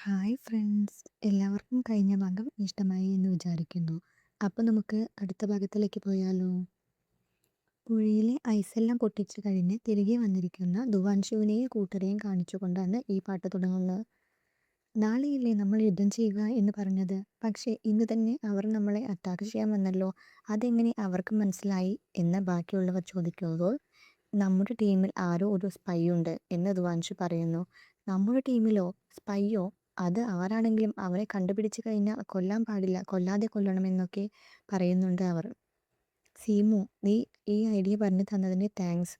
Hi friends! എല്ലാവർക്കും കഴിഞ്ഞ ഭാഗം ഇഷ്ടമായി എന്ന് വിചാരിക്കുന്നു. അപ്പോൾ നമുക്ക് അടുത്ത ഭാഗത്തിലേക്ക് പോയാലോ? പുഴയിലെ ഐസെല്ലാം പൊട്ടിച്ചു കഴിഞ്ഞ് തിരികെ വന്നിരിക്കുന്ന ധുവാൻഷുവിനെയും കൂട്ടരെയും കാണിച്ചുകൊണ്ടാണ് ഈ പാട്ട് തുടങ്ങുന്നത്. നാളെയല്ലേ നമ്മൾ യുദ്ധം ചെയ്യുക എന്ന് പറഞ്ഞത്, പക്ഷേ ഇന്ന് തന്നെ അവർ നമ്മളെ അറ്റാക്ക് ചെയ്യാൻ വന്നല്ലോ, അതെങ്ങനെ അവർക്ക് മനസ്സിലായി എന്ന് ബാക്കിയുള്ളവർ ചോദിക്കുമ്പോൾ നമ്മുടെ ടീമിൽ ആരോ ഒരു സ്പൈ ഉണ്ട് എന്ന് ധുവാൻഷു പറയുന്നു. നമ്മുടെ ടീമിലോ? സ്പൈയോ? അത് ആരാണെങ്കിലും അവരെ കണ്ടുപിടിച്ച് കഴിഞ്ഞാൽ കൊല്ലാൻ പാടില്ല, കൊല്ലാതെ കൊല്ലണമെന്നൊക്കെ പറയുന്നുണ്ട് അവർ. സീമു, നീ ഈ ഐഡിയ പറഞ്ഞു തന്നതിന് താങ്ക്സ്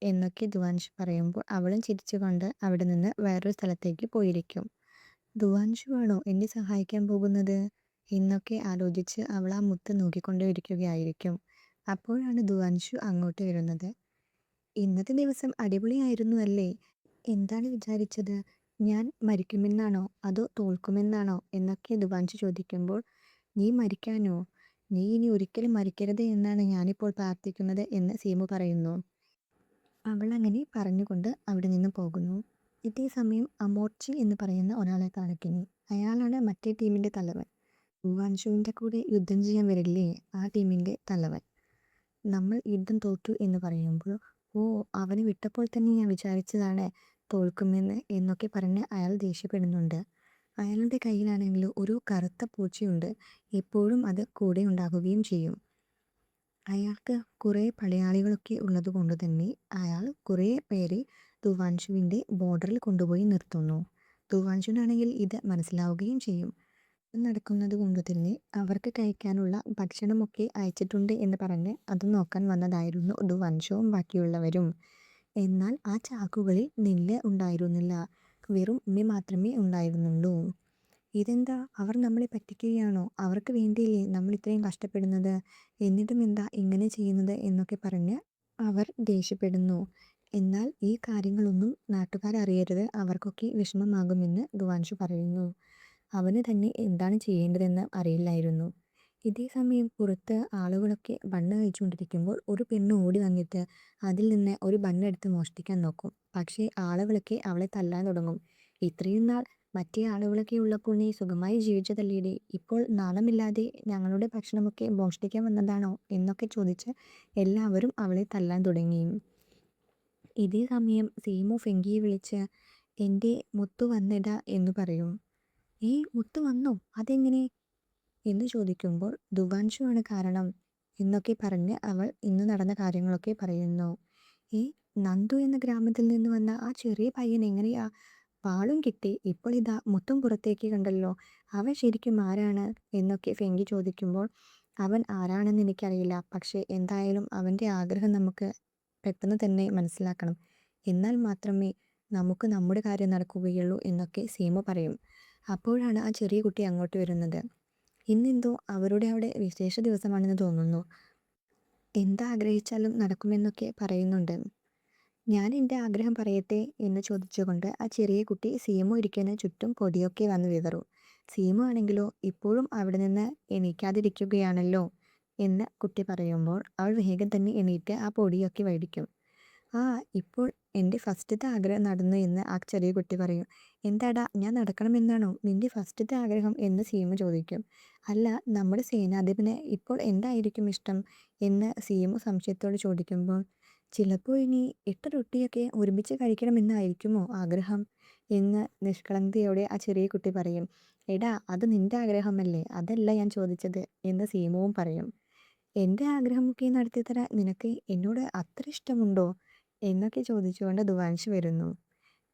എന്നൊക്കെ ധുവാൻഷു പറയുമ്പോൾ അവളും ചിരിച്ചുകൊണ്ട് അവിടെ നിന്ന് വേറൊരു സ്ഥലത്തേക്ക് പോയിരിക്കും. ധുവാൻഷു ആണോ എന്നെ സഹായിക്കാൻ പോകുന്നത് എന്നൊക്കെ ആലോചിച്ച് അവൾ ആ മുത്ത് നോക്കിക്കൊണ്ടേയിരിക്കുകയായിരിക്കും. അപ്പോഴാണ് ധുവാൻഷു അങ്ങോട്ട് വരുന്നത്. ഇന്നത്തെ ദിവസം അടിപൊളിയായിരുന്നു അല്ലേ? എന്താണ് വിചാരിച്ചത്? ഞാൻ മരിക്കുമെന്നാണോ അതോ തോൽക്കുമെന്നാണോ എന്നൊക്കെ ധുവാൻഷു ചോദിക്കുമ്പോൾ, നീ മരിക്കാനോ? നീ ഇനി ഒരിക്കലും മരിക്കരുത് എന്നാണ് ഞാനിപ്പോൾ പ്രാർത്ഥിക്കുന്നത് എന്ന് സീമു പറയുന്നു. അവൾ അങ്ങനെ പറഞ്ഞുകൊണ്ട് അവിടെ നിന്ന് പോകുന്നു. ഇതേ സമയം അമോർച്ചി എന്ന് പറയുന്ന ഒരാളെ കാണിക്കുന്നു. അയാളാണ് മറ്റേ ടീമിൻ്റെ തലവൻ. ധുവാൻഷുവിൻ്റെ കൂടെ യുദ്ധം ചെയ്യാൻ വരില്ലേ ആ ടീമിൻ്റെ തലവൻ. നമ്മൾ യുദ്ധം തോറ്റു എന്ന് പറയുമ്പോൾ, ഓ, അവനെ വിട്ടപ്പോൾ തന്നെ ഞാൻ വിചാരിച്ചതാണ് തോൽക്കുമെന്ന് എന്നൊക്കെ പറഞ്ഞ് അയാൾ ദേഷ്യപ്പെടുന്നുണ്ട്. അയാളുടെ കയ്യിലാണെങ്കിൽ ഒരു കറുത്ത പൂച്ചയുണ്ട്. എപ്പോഴും അത് കൂടെ ഉണ്ടാകുകയും ചെയ്യും. അയാൾക്ക് കുറേ പടയാളികളൊക്കെ ഉള്ളതുകൊണ്ട് തന്നെ അയാൾ കുറേ പേരെ ധുവാൻഷുവിൻ്റെ ബോർഡറിൽ കൊണ്ടുപോയി നിർത്തുന്നു. ധുവാൻഷുവിനാണെങ്കിൽ ഇത് മനസ്സിലാവുകയും ചെയ്യും. നടക്കുന്നത് കൊണ്ട് തന്നെ അവർക്ക് കഴിക്കാനുള്ള ഭക്ഷണമൊക്കെ അയച്ചിട്ടുണ്ട് എന്ന് പറഞ്ഞ് അത് നോക്കാൻ വന്നതായിരുന്നു ധുവാൻഷുവും ബാക്കിയുള്ളവരും. എന്നാൽ ആ ചാക്കുകളിൽ നെല്ല് ഉണ്ടായിരുന്നില്ല, വെറും ഉമ്മി മാത്രമേ ഉണ്ടായിരുന്നുള്ളൂ. ഇതെന്താ, അവർ നമ്മളെ പറ്റിക്കുകയാണോ? അവർക്ക് വേണ്ടിയില്ലേ നമ്മൾ ഇത്രയും കഷ്ടപ്പെടുന്നത്, എന്നിട്ടും എന്താ ഇങ്ങനെ ചെയ്യുന്നത് എന്നൊക്കെ പറഞ്ഞ് അവർ ദേഷ്യപ്പെടുന്നു. എന്നാൽ ഈ കാര്യങ്ങളൊന്നും നാട്ടുകാരറിയരുത്, അവർക്കൊക്കെ വിഷമമാകുമെന്ന് ധുവാൻഷു പറയുന്നു. അവന് തന്നെ എന്താണ് ചെയ്യേണ്ടതെന്ന് അറിയില്ലായിരുന്നു. ഇതേ സമയം പുറത്ത് ആളുകളൊക്കെ ബണ്ണ് കഴിച്ചുകൊണ്ടിരിക്കുമ്പോൾ ഒരു പെണ്ണ് ഓടി വന്നിട്ട് അതിൽ നിന്ന് ഒരു ബണ്ണെടുത്ത് മോഷ്ടിക്കാൻ നോക്കും. പക്ഷേ ആളുകളൊക്കെ അവളെ തല്ലാൻ തുടങ്ങും. ഇത്രയും നാൾ മറ്റേ ആളുകളൊക്കെ ഉള്ളപ്പോൾ നീ സുഖമായി ജീവിച്ചതല്ലേടി, ഇപ്പോൾ നാണമില്ലാതെ ഞങ്ങളുടെ ഭക്ഷണമൊക്കെ മോഷ്ടിക്കാൻ വന്നതാണോ എന്നൊക്കെ ചോദിച്ച് എല്ലാവരും അവളെ തല്ലാൻ തുടങ്ങി. ഇതേ സമയം സീമു ഫെങ്കിയെ വിളിച്ച് എൻ്റെ മുത്തു വന്നിട എന്ന് പറയും. മുത്ത് വന്നോ? അതെങ്ങനെ എന്ന് ചോദിക്കുമ്പോൾ ധുവാൻഷു ആണ് കാരണം എന്നൊക്കെ പറഞ്ഞ് അവൾ ഇന്ന് നടന്ന കാര്യങ്ങളൊക്കെ പറയുന്നു. ഈ നന്ദു എന്ന ഗ്രാമത്തിൽ നിന്ന് വന്ന ആ ചെറിയ പയ്യൻ എങ്ങനെയാ വാളും കിട്ടി, ഇപ്പോൾ ഇതാ മുത്തും പുറത്തേക്ക് കണ്ടല്ലോ, അവൻ ശരിക്കും ആരാണ് എന്നൊക്കെ ഫെങ്കി ചോദിക്കുമ്പോൾ, അവൻ ആരാണെന്ന് എനിക്കറിയില്ല, പക്ഷേ എന്തായാലും അവൻ്റെ ആഗ്രഹം നമുക്ക് പെട്ടെന്ന് തന്നെ മനസ്സിലാക്കണം, എന്നാൽ മാത്രമേ നമുക്ക് നമ്മുടെ കാര്യം നടക്കുകയുള്ളൂ എന്നൊക്കെ സീമു പറയും. അപ്പോഴാണ് ആ ചെറിയ കുട്ടി അങ്ങോട്ട് വരുന്നത്. ഇന്നെന്തോ അവരുടെ അവിടെ വിശേഷ ദിവസമാണെന്ന് തോന്നുന്നു. എന്താഗ്രഹിച്ചാലും നടക്കുമെന്നൊക്കെ പറയുന്നുണ്ട്. ഞാൻ എൻ്റെ ആഗ്രഹം പറയട്ടെ എന്ന് ചോദിച്ചുകൊണ്ട് ആ ചെറിയ കുട്ടി സീമു ഇരിക്കുന്ന ചുറ്റും പൊടിയൊക്കെ വന്ന് വിതറും. സീമു ആണെങ്കിലോ ഇപ്പോഴും അവിടെ നിന്ന് എണീക്കാതിരിക്കുകയാണല്ലോ എന്ന് കുട്ടി പറയുമ്പോൾ അവൾ വേഗം തന്നെ എണീറ്റ് ആ പൊടിയൊക്കെ വടിക്കും. ആ, ഇപ്പോൾ എൻ്റെ ഫസ്റ്റത്തെ ആഗ്രഹം നടന്നു എന്ന് ആ ചെറിയ കുട്ടി പറയും. എന്താടാ, ഞാൻ നടക്കണമെന്നാണോ നിൻ്റെ ഫസ്റ്റത്തെ ആഗ്രഹം എന്ന് സീമു ചോദിക്കും. അല്ല, നമ്മുടെ സേനാധിപന് ഇപ്പോൾ എന്തായിരിക്കും ഇഷ്ടം എന്ന് സീമു സംശയത്തോട് ചോദിക്കുമ്പോൾ, ചിലപ്പോൾ ഇനി 8 റൊട്ടിയൊക്കെ ഒരുമിച്ച് കഴിക്കണമെന്നായിരിക്കുമോ ആഗ്രഹം എന്ന് നിഷ്കളങ്കതയോടെ ആ ചെറിയ കുട്ടി പറയും. എടാ, അത് നിൻ്റെ ആഗ്രഹമല്ലേ, അതല്ല ഞാൻ ചോദിച്ചത് എന്ന് സീമുവും പറയും. എൻ്റെ ആഗ്രഹമൊക്കെ നടത്തിത്തരാൻ നിനക്ക് എന്നോട് അത്ര ഇഷ്ടമുണ്ടോ എന്നൊക്കെ ചോദിച്ചുകൊണ്ട് ധുവാൻഷു വരുന്നു.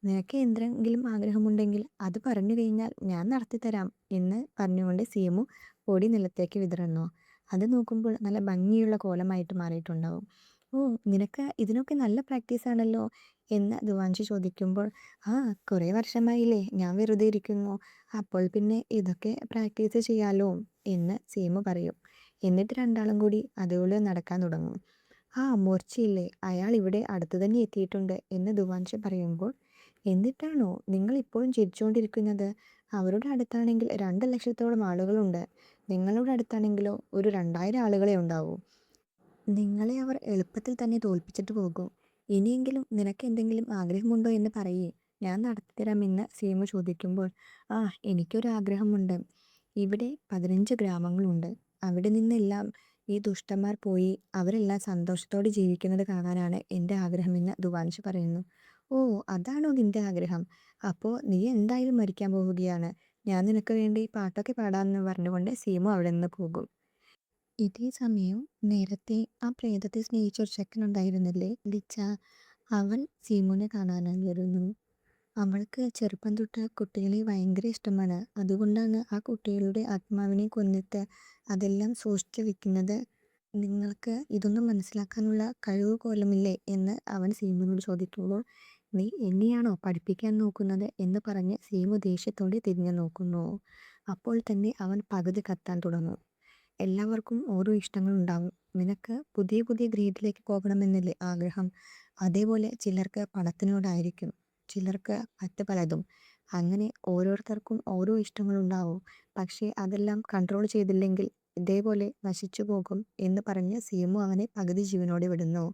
നിനക്ക് എന്തെങ്കിലും ആഗ്രഹമുണ്ടെങ്കിൽ അത് പറഞ്ഞു കഴിഞ്ഞാൽ ഞാൻ നടത്തിത്തരാം എന്ന് പറഞ്ഞുകൊണ്ട് സീമു പൊടി നിലത്തേക്ക് വിതറുന്നു. അത് നോക്കുമ്പോൾ നല്ല ഭംഗിയുള്ള കോലമായിട്ട് മാറിയിട്ടുണ്ടാവും. ഓ, നിനക്ക് ഇതിനൊക്കെ നല്ല പ്രാക്ടീസ് ആണല്ലോ എന്ന് ധുവാൻഷു ചോദിക്കുമ്പോൾ, ആ, കുറേ വർഷമായില്ലേ ഞാൻ വെറുതെ ഇരിക്കുന്നു, അപ്പോൾ പിന്നെ ഇതൊക്കെ പ്രാക്ടീസ് ചെയ്യാലോ എന്ന് സീമു പറയും. എന്നിട്ട് രണ്ടാളും കൂടി അതുപോലെ നടക്കാൻ തുടങ്ങും. ആ മൂർച്ചയില്ലേ, അയാൾ ഇവിടെ അടുത്ത് തന്നെ എത്തിയിട്ടുണ്ട് എന്ന് ധുവാൻഷു പറയുമ്പോൾ, എന്നിട്ടാണോ നിങ്ങൾ ഇപ്പോഴും ചിരിച്ചുകൊണ്ടിരിക്കുന്നത്? അവരുടെ അടുത്താണെങ്കിൽ 2 ലക്ഷത്തോളം ആളുകളുണ്ട്, നിങ്ങളുടെ അടുത്താണെങ്കിലോ ഒരു 2000 ആളുകളെ ഉണ്ടാവൂ. നിങ്ങളെ അവർ എളുപ്പത്തിൽ തന്നെ തോൽപ്പിച്ചിട്ട് പോകും. ഇനിയെങ്കിലും നിനക്ക് എന്തെങ്കിലും ആഗ്രഹമുണ്ടോ എന്ന് പറയേ ഞാൻ നടത്തിത്തരാമെന്ന് സീമു ചോദിക്കുമ്പോൾ, ആ എനിക്കൊരാഗ്രഹമുണ്ട്. ഇവിടെ 15 ഗ്രാമങ്ങളുണ്ട്. അവിടെ നിന്നെല്ലാം ഈ ദുഷ്ടന്മാർ പോയി അവരെല്ലാം സന്തോഷത്തോടെ ജീവിക്കുന്നത് കാണാനാണ് എൻ്റെ ആഗ്രഹമെന്ന് ദുവാൻഷ് പറയുന്നു. ഓ, അതാണോ നിന്റെ ആഗ്രഹം? അപ്പോൾ നീ എന്തായാലും മരിക്കാൻ പോവുകയാണ്. ഞാൻ നിനക്ക് വേണ്ടി പാട്ടൊക്കെ പാടാമെന്ന് പറഞ്ഞുകൊണ്ട് സീമു അവിടെ നിന്ന് പോകും. ഇതേ സമയം നേരത്തെ ആ പ്രേതത്തെ സ്നേഹിച്ചൊരു ചെക്കനുണ്ടായിരുന്നില്ലേ, ലിച്ച. അവൻ സീമുവിനെ കാണാനായി വരുന്നു. അവൾക്ക് ചെറുപ്പം തൊട്ട് കുട്ടികളെ ഭയങ്കര ഇഷ്ടമാണ്. അതുകൊണ്ടാണ് ആ കുട്ടികളുടെ ആത്മാവിനെ കൊന്നിട്ട് അതെല്ലാം സൂക്ഷിച്ചു വെക്കുന്നത്. നിങ്ങൾക്ക് ഇതൊന്നും മനസ്സിലാക്കാനുള്ള കഴിവ് പോലുമില്ലേ എന്ന് അവൻ സീമുവിനോട് ചോദിക്കുമ്പോൾ, നീ എന്നെയാണോ പഠിപ്പിക്കാൻ നോക്കുന്നത് എന്ന് പറഞ്ഞ് സീമു ദേഷ്യത്തോടെ തിരിഞ്ഞു നോക്കുന്നു. അപ്പോൾ തന്നെ അവൻ പകുതി കത്താൻ തുടങ്ങും. എല്ലാവർക്കും ഓരോ ഇഷ്ടങ്ങളുണ്ടാവും. നിനക്ക് പുതിയ പുതിയ ഗ്രേഡിലേക്ക് പോകണമെന്നല്ലേ ആഗ്രഹം? അതേപോലെ ചിലർക്ക് പണത്തിനോടായിരിക്കും, ചിലർക്ക് മറ്റ് പലതും. അങ്ങനെ ഓരോരുത്തർക്കും ഓരോ ഇഷ്ടങ്ങളുണ്ടാവും. പക്ഷേ അതെല്ലാം കൺട്രോൾ ചെയ്തില്ലെങ്കിൽ ഇതേപോലെ നശിച്ചു പോകും എന്ന് പറഞ്ഞ് സീമു അവനെ പകുതി ജീവനോടെ വിടുന്നു.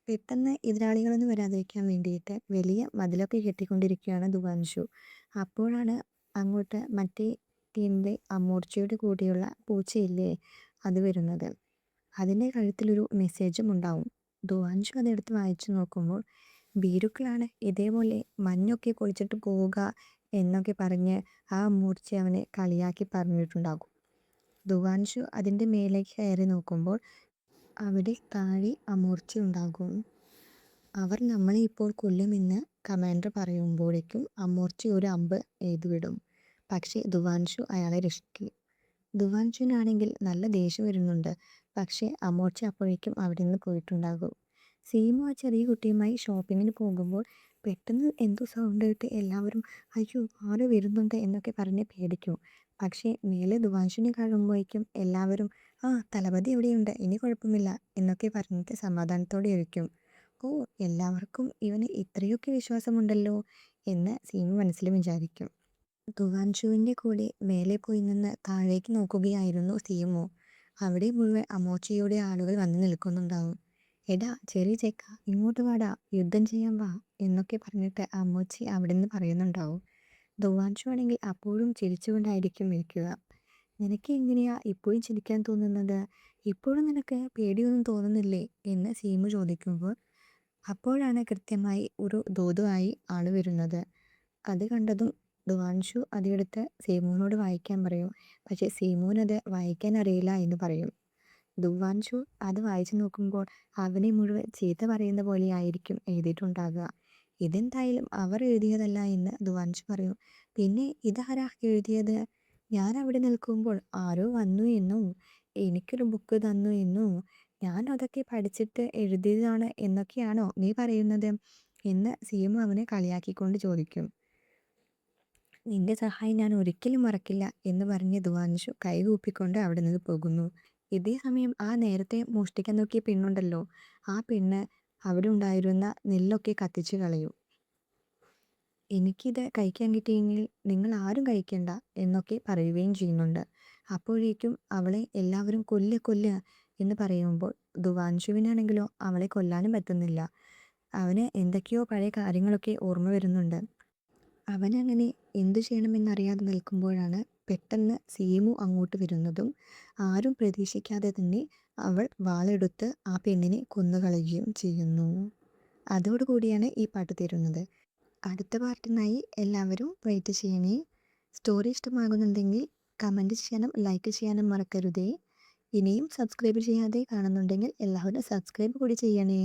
പെട്ടെന്ന് എതിരാളികളൊന്നും വരാതിരിക്കാൻ വേണ്ടിയിട്ട് വലിയ മതിലൊക്കെ കെട്ടിക്കൊണ്ടിരിക്കുകയാണ് ദുവാൻഷു. അപ്പോഴാണ് അങ്ങോട്ട് മറ്റേ ടീമിലെ അമൂർച്ചയുടെ കൂടെയുള്ള പൂച്ചയില്ലേ, അത് വരുന്നത്. അതിൻ്റെ കഴുത്തിലൊരു മെസ്സേജും ഉണ്ടാവും. ദുവാൻഷു അതെടുത്ത് വായിച്ചു നോക്കുമ്പോൾ, ഭീരുക്കളാണ് ഇതേപോലെ മഞ്ഞൊക്കെ കുളിച്ചിട്ട് പോവുക എന്നൊക്കെ പറഞ്ഞ് ആ മൂർച്ച അവനെ കളിയാക്കി പറഞ്ഞിട്ടുണ്ടാകും. ദുവാൻഷു അതിൻ്റെ മേലേക്ക് കയറി നോക്കുമ്പോൾ അവിടെ താഴെ അമൂർച്ച ഉണ്ടാകും. അവർ നമ്മളെ ഇപ്പോൾ കൊല്ലുമെന്ന് കമാൻഡർ പറയുമ്പോഴേക്കും അമൂർച്ച ഒരു അമ്പ് എയ്തുവിടും. പക്ഷേ ദുവാൻഷു അയാളെ രക്ഷിക്കും. ദുവാൻഷുവിനാണെങ്കിൽ നല്ല ദേഷ്യം വരുന്നുണ്ട്. പക്ഷേ അമൂർച്ച അപ്പോഴേക്കും അവിടെ നിന്ന് പോയിട്ടുണ്ടാകും. സീമു ആ ചെറിയ കുട്ടിയുമായി ഷോപ്പിങ്ങിന് പോകുമ്പോൾ പെട്ടെന്ന് എന്തോ സൗണ്ട് കേട്ട് എല്ലാവരും അയ്യോ ആരോ വരുന്നുണ്ട് എന്നൊക്കെ പറഞ്ഞ് പേടിക്കും. പക്ഷേ മേലെ ദുവാൻഷുവിനെ കാണുമ്പോഴേക്കും എല്ലാവരും ആ തലപതി എവിടെയുണ്ട്, ഇനി കുഴപ്പമില്ല എന്നൊക്കെ പറഞ്ഞിട്ട് സമാധാനത്തോടെ ഇരിക്കും. ഓ, എല്ലാവർക്കും ഇവന് ഇത്രയൊക്കെ വിശ്വാസമുണ്ടല്ലോ എന്ന് സീമു മനസ്സിൽ വിചാരിക്കും. ദുവാൻഷുവിൻ്റെ കൂടെ മേലെ പോയി നിന്ന് താഴേക്ക് നോക്കുകയായിരുന്നു സീമു. അവിടെ മുഴുവൻ അമോച്ചയുടെ ആളുകൾ വന്ന് നിൽക്കുന്നുണ്ടാവും. എടാ ചെറിയ ചെക്ക, ഇങ്ങോട്ട് വാടാ, യുദ്ധം ചെയ്യാൻ വാ എന്നൊക്കെ പറഞ്ഞിട്ട് അമ്മൂച്ചി അവിടെ നിന്ന് പറയുന്നുണ്ടാവും. ദുവാൻഷു ആണെങ്കിൽ അപ്പോഴും ചിരിച്ചുകൊണ്ടായിരിക്കും ഇരിക്കുക. നിനക്ക് എങ്ങനെയാ ഇപ്പോഴും ചിരിക്കാൻ തോന്നുന്നത്? ഇപ്പോഴും നിനക്ക് പേടിയൊന്നും തോന്നുന്നില്ലേ എന്ന് സീമു ചോദിക്കുമ്പോൾ അപ്പോഴാണ് കൃത്യമായി ഒരു ദൂതുമായി ആൾ വരുന്നത്. അത് കണ്ടതും ദുവാൻഷു അതെടുത്ത് സീമുവിനോട് വായിക്കാൻ പറയും. പക്ഷേ സീമുവിനത് വായിക്കാൻ അറിയില്ല എന്ന് പറയും. ദുവാൻഷു അത് വായിച്ചു നോക്കുമ്പോൾ അവനെ മുഴുവൻ ചീത്ത പറയുന്ന പോലെയായിരിക്കും എഴുതിയിട്ടുണ്ടാകുക. ഇതെന്തായാലും അവർ എഴുതിയതല്ല എന്ന് ദുവാൻഷു പറയും. പിന്നെ ഇതാരാ എഴുതിയത്? ഞാൻ അവിടെ നിൽക്കുമ്പോൾ ആരോ വന്നു എന്നും എനിക്കൊരു ബുക്ക് തന്നു എന്നും ഞാൻ അതൊക്കെ പഠിച്ചിട്ട് എഴുതിയതാണ് എന്നൊക്കെയാണോ നീ പറയുന്നത് എന്ന് സീമു അവനെ കളിയാക്കിക്കൊണ്ട് ചോദിക്കും. നിന്റെ സഹായം ഞാൻ ഒരിക്കലും മറക്കില്ല എന്ന് പറഞ്ഞ് ദുവാൻഷു കൈകൂപ്പിക്കൊണ്ട് അവിടെ നിന്ന് പോകുന്നു. ഇതേ സമയം ആ നേരത്തെ മോഷ്ടിക്കാൻ നോക്കിയ പെണ്ണുണ്ടല്ലോ, ആ പെണ്ണ് അവിടെ ഉണ്ടായിരുന്ന നെല്ലൊക്കെ കത്തിച്ച് കളയും. എനിക്കിത് കഴിക്കാൻ കിട്ടിയെങ്കിൽ നിങ്ങൾ ആരും കഴിക്കണ്ട എന്നൊക്കെ പറയുകയും ചെയ്യുന്നുണ്ട്. അപ്പോഴേക്കും അവളെ എല്ലാവരും കൊല്ല് കൊല്ല് എന്ന് പറയുമ്പോൾ ദുവാൻഷുവിനാണെങ്കിലോ അവളെ കൊല്ലാനും പറ്റുന്നില്ല. അവന് എന്തൊക്കെയോ പഴയ കാര്യങ്ങളൊക്കെ ഓർമ്മ വരുന്നുണ്ട്. അവനങ്ങനെ എന്തു ചെയ്യണമെന്നറിയാതെ നിൽക്കുമ്പോഴാണ് പെട്ടെന്ന് സീമു അങ്ങോട്ട് വരുന്നതും ആരും പ്രതീക്ഷിക്കാതെ തന്നെ അവൾ വാളെടുത്ത് ആ പെണ്ണിനെ കൊന്നുകളയുകയും ചെയ്യുന്നു. അതോടുകൂടിയാണ് ഈ പാട്ട് തീരുന്നത്. അടുത്ത പാർട്ടിനായി എല്ലാവരും വെയിറ്റ് ചെയ്യണേ. സ്റ്റോറി ഇഷ്ടമാകുന്നുണ്ടെങ്കിൽ കമൻറ്റ് ചെയ്യാനും ലൈക്ക് ചെയ്യാനും മറക്കരുതേ. ഇനിയും സബ്സ്ക്രൈബ് ചെയ്യാതെ കാണുന്നുണ്ടെങ്കിൽ എല്ലാവരും സബ്സ്ക്രൈബ് കൂടി ചെയ്യണേ.